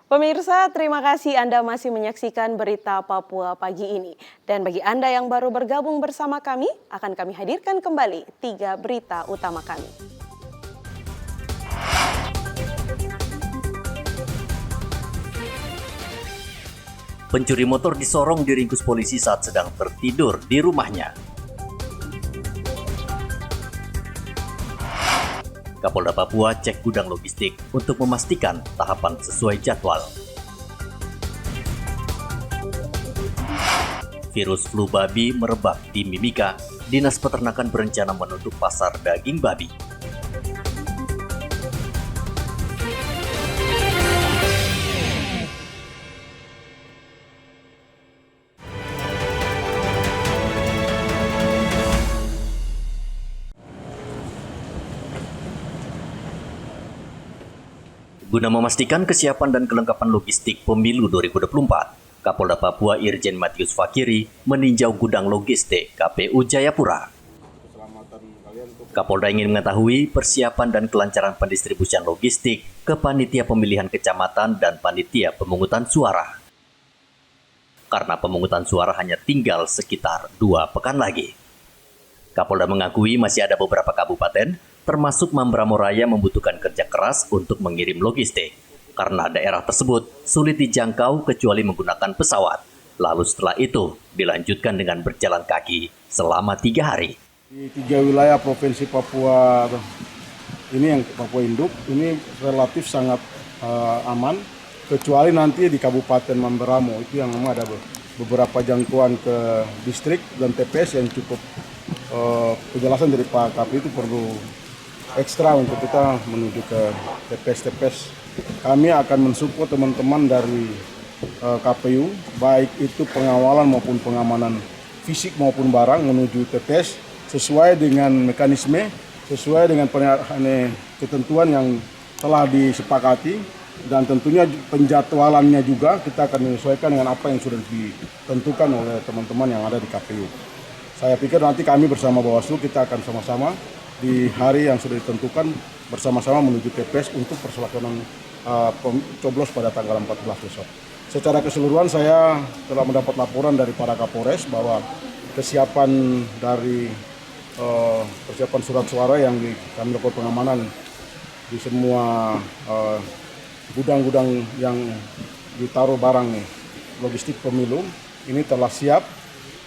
Pemirsa, terima kasih Anda masih menyaksikan berita Papua pagi ini. Dan bagi Anda yang baru bergabung bersama kami, akan kami hadirkan kembali 3 berita utama kami. Pencuri motor di Sorong diringkus polisi saat sedang tertidur di rumahnya. Kapolda Papua cek gudang logistik untuk memastikan tahapan sesuai jadwal. Virus flu babi merebak di Mimika. Dinas Peternakan berencana menutup pasar daging babi. Guna memastikan kesiapan dan kelengkapan logistik pemilu 2024, Kapolda Papua Irjen Matius Fakiri meninjau gudang logistik KPU Jayapura. Kapolda ingin mengetahui persiapan dan kelancaran pendistribusian logistik ke panitia pemilihan kecamatan dan panitia pemungutan suara. Karena pemungutan suara hanya tinggal sekitar 2 pekan lagi. Kapolda mengakui masih ada beberapa kabupaten termasuk Mambramo Raya membutuhkan kerja keras untuk mengirim logistik, karena daerah tersebut sulit dijangkau kecuali menggunakan pesawat. Lalu setelah itu dilanjutkan dengan berjalan kaki selama 3 hari. Di 3 wilayah Provinsi Papua ini yang Papua Induk ini relatif sangat aman, kecuali nanti di Kabupaten Mambramo itu yang memang ada beberapa jangkauan ke distrik dan TPS yang cukup penjelasan dari Pak Kapolri itu perlu ekstra untuk kita menuju ke TPS-TPS. Kami akan mensupport teman-teman dari KPU, baik itu pengawalan maupun pengamanan fisik maupun barang menuju TPS sesuai dengan mekanisme, sesuai dengan ketentuan yang telah disepakati, dan tentunya penjadwalannya juga kita akan menyesuaikan dengan apa yang sudah ditentukan oleh teman-teman yang ada di KPU. Saya pikir nanti kami bersama Bawaslu kita akan sama-sama di hari yang sudah ditentukan bersama-sama menuju TPS untuk perselaksanaan coblos pada tanggal 14 besok. Secara keseluruhan saya telah mendapat laporan dari para Kapolres bahwa kesiapan dari persiapan surat suara yang kami lakukan pengamanan di semua gudang-gudang yang ditaruh barang logistik pemilu ini telah siap.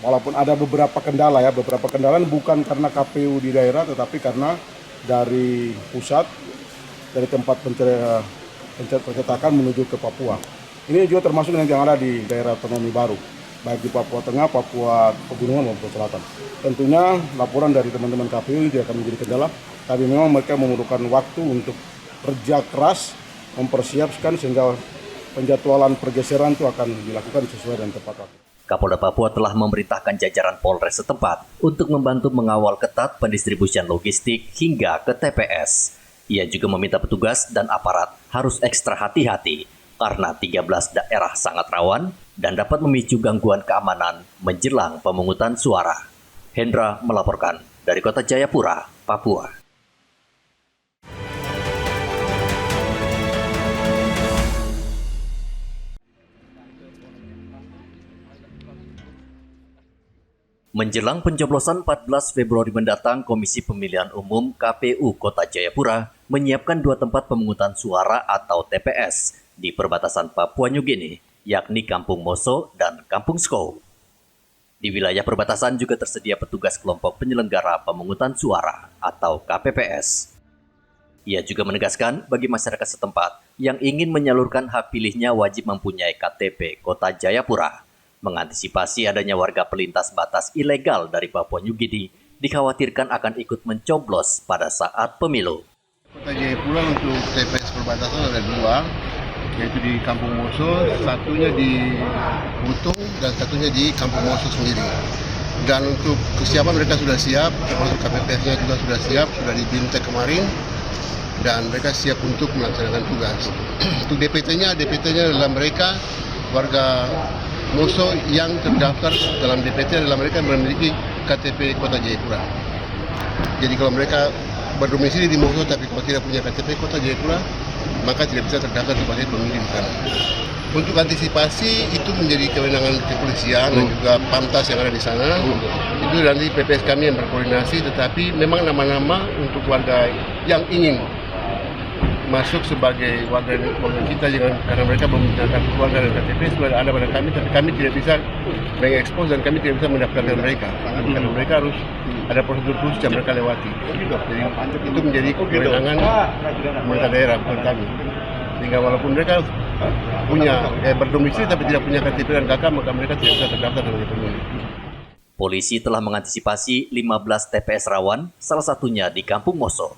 Walaupun ada beberapa kendala beberapa kendala bukan karena KPU di daerah, tetapi karena dari pusat, dari tempat pencetakan menuju ke Papua. Ini juga termasuk yang ada di daerah otonomi baru, baik di Papua Tengah, Papua Pegunungan maupun Selatan. Tentunya laporan dari teman-teman KPU tidak akan menjadi kendala, tapi memang mereka memerlukan waktu untuk kerja keras, mempersiapkan sehingga penjadwalan pergeseran itu akan dilakukan sesuai dan tepat waktu. Kapolda Papua telah memerintahkan jajaran Polres setempat untuk membantu mengawal ketat pendistribusian logistik hingga ke TPS. Ia juga meminta petugas dan aparat harus ekstra hati-hati karena 13 daerah sangat rawan dan dapat memicu gangguan keamanan menjelang pemungutan suara. Hendra melaporkan dari Kota Jayapura, Papua. Menjelang pencoblosan 14 Februari mendatang, Komisi Pemilihan Umum KPU Kota Jayapura menyiapkan 2 tempat pemungutan suara atau TPS di perbatasan Papua New Guinea, yakni Kampung Moso dan Kampung Skou. Di wilayah perbatasan juga tersedia petugas kelompok penyelenggara pemungutan suara atau KPPS. Ia juga menegaskan bagi masyarakat setempat yang ingin menyalurkan hak pilihnya wajib mempunyai KTP Kota Jayapura. Mengantisipasi adanya warga pelintas batas ilegal dari Papua New Guinea dikhawatirkan akan ikut mencoblos pada saat pemilu. Kota Jayapura untuk TPS perbatasan ada 2, yaitu di Kampung Moso, satunya di Butung dan satunya di Kampung Moso sendiri. Dan untuk kesiapan mereka sudah siap, termasuk KPPS-nya juga sudah siap, sudah dibintek kemarin, dan mereka siap untuk melaksanakan tugas. Untuk DPT-nya adalah mereka warga Moso yang terdaftar dalam DPT adalah mereka yang memiliki KTP Kota Jayapura. Jadi kalau mereka berdomisili di Moso tapi kalau tidak punya KTP Kota Jayapura, maka tidak bisa terdaftar sebagai pemilih di sana. Untuk antisipasi itu menjadi kewenangan kepolisian dan juga Pamtas yang ada di sana. Itu nanti PPS kami yang berkoordinasi, tetapi memang nama-nama untuk warga yang ingin masuk sebagai warga kita karena mereka belum menggunakan keluarga dan KTP sudah ada pada kami, tapi kami tidak bisa mengekspos dan kami tidak bisa mendaftarkan mereka. Karena mereka harus ada prosedur khusus yang mereka lewati. Jadi itu menjadi kewenangan pemerintah daerah, bukan kami. Sehingga walaupun mereka punya berdomisili tapi tidak punya KTP dan KK, maka mereka tidak bisa terdaftar sebagai pemilih. Polisi telah mengantisipasi 15 TPS rawan, salah satunya di Kampung Moso.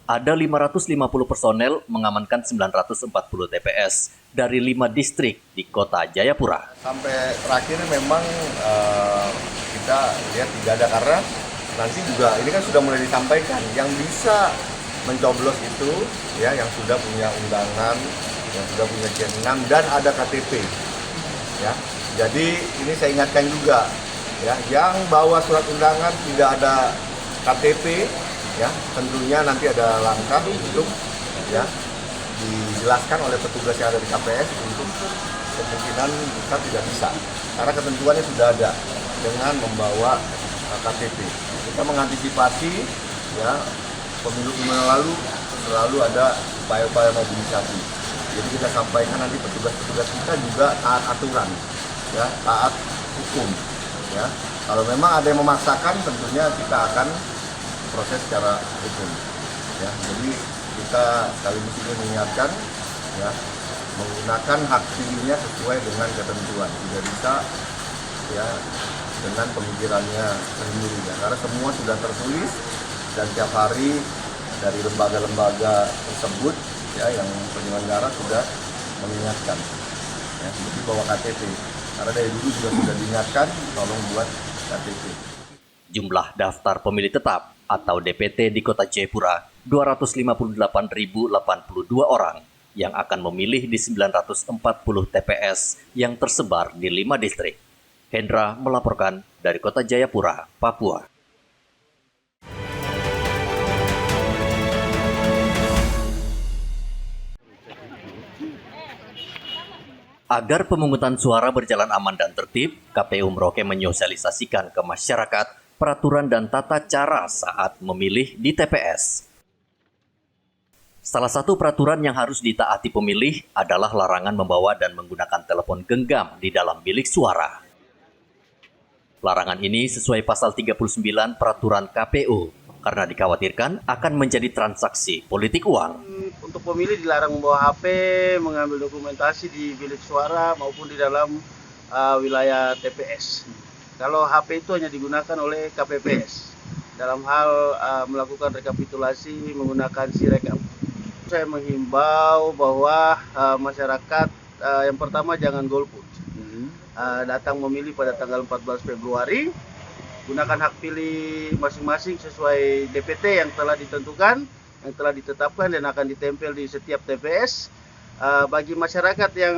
Ada 550 personel mengamankan 940 TPS dari 5 distrik di Kota Jayapura. Sampai terakhir memang kita lihat tidak ada, karena nanti juga ini kan sudah mulai disampaikan yang bisa mencoblos itu ya yang sudah punya undangan, yang sudah punya C6 dan ada KTP. Ya. Jadi ini saya ingatkan juga ya, yang bawa surat undangan tidak ada KTP ya, tentunya nanti ada langkah untuk ya dijelaskan oleh petugas yang ada di KPS untuk kemungkinan kita tidak bisa, karena ketentuannya sudah ada dengan membawa KTP. Kita mengantisipasi ya pemilu lalu selalu ada upaya-upaya mobilisasi. Jadi kita sampaikan nanti petugas-petugas kita juga taat aturan, ya taat hukum. Ya, kalau memang ada yang memaksakan, tentunya kita akan proses secara hukum. Ya, jadi kita sekaligus ini mengingatkan, ya menggunakan hak pilihnya sesuai dengan ketentuan. Tidak bisa ya dengan pemikirannya sendiri, ya, karena semua sudah tertulis dan tiap hari dari lembaga-lembaga tersebut ya yang penyelenggara sudah mengingatkan ya seperti bawa KTP, karena dari dulu juga sudah diingatkan tolong buat KTP. Jumlah daftar pemilih tetap atau DPT di Kota Jayapura 258.082 orang yang akan memilih di 940 TPS yang tersebar di 5 distrik. Hendra melaporkan dari Kota Jayapura, Papua. Agar pemungutan suara berjalan aman dan tertib, KPU Merauke menyosialisasikan ke masyarakat peraturan dan tata cara saat memilih di TPS. Salah satu peraturan yang harus ditaati pemilih adalah larangan membawa dan menggunakan telepon genggam di dalam bilik suara. Larangan ini sesuai pasal 39 peraturan KPU karena dikhawatirkan akan menjadi transaksi politik uang. Untuk pemilih dilarang membawa HP, mengambil dokumentasi di bilik suara maupun di dalam wilayah TPS. Kalau HP itu hanya digunakan oleh KPPS dalam hal melakukan rekapitulasi menggunakan Sirekap. Saya menghimbau bahwa masyarakat yang pertama jangan golput. Datang memilih pada tanggal 14 Februari, gunakan hak pilih masing-masing sesuai DPT yang telah ditentukan, yang telah ditetapkan dan akan ditempel di setiap TPS. Bagi masyarakat yang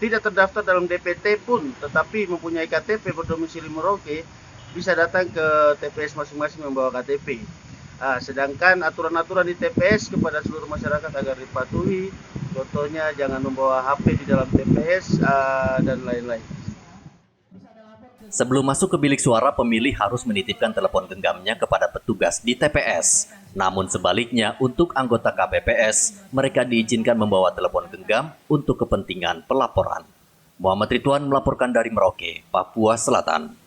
tidak terdaftar dalam DPT pun tetapi mempunyai KTP berdomisili Merauke, bisa datang ke TPS masing-masing membawa KTP. Sedangkan aturan-aturan di TPS kepada seluruh masyarakat agar dipatuhi, contohnya jangan membawa HP di dalam TPS dan lain-lain. Sebelum masuk ke bilik suara, pemilih harus menitipkan telepon genggamnya kepada petugas di TPS. Namun sebaliknya, untuk anggota KPPS, mereka diizinkan membawa telepon genggam untuk kepentingan pelaporan. Muhammad Ridwan melaporkan dari Merauke, Papua Selatan.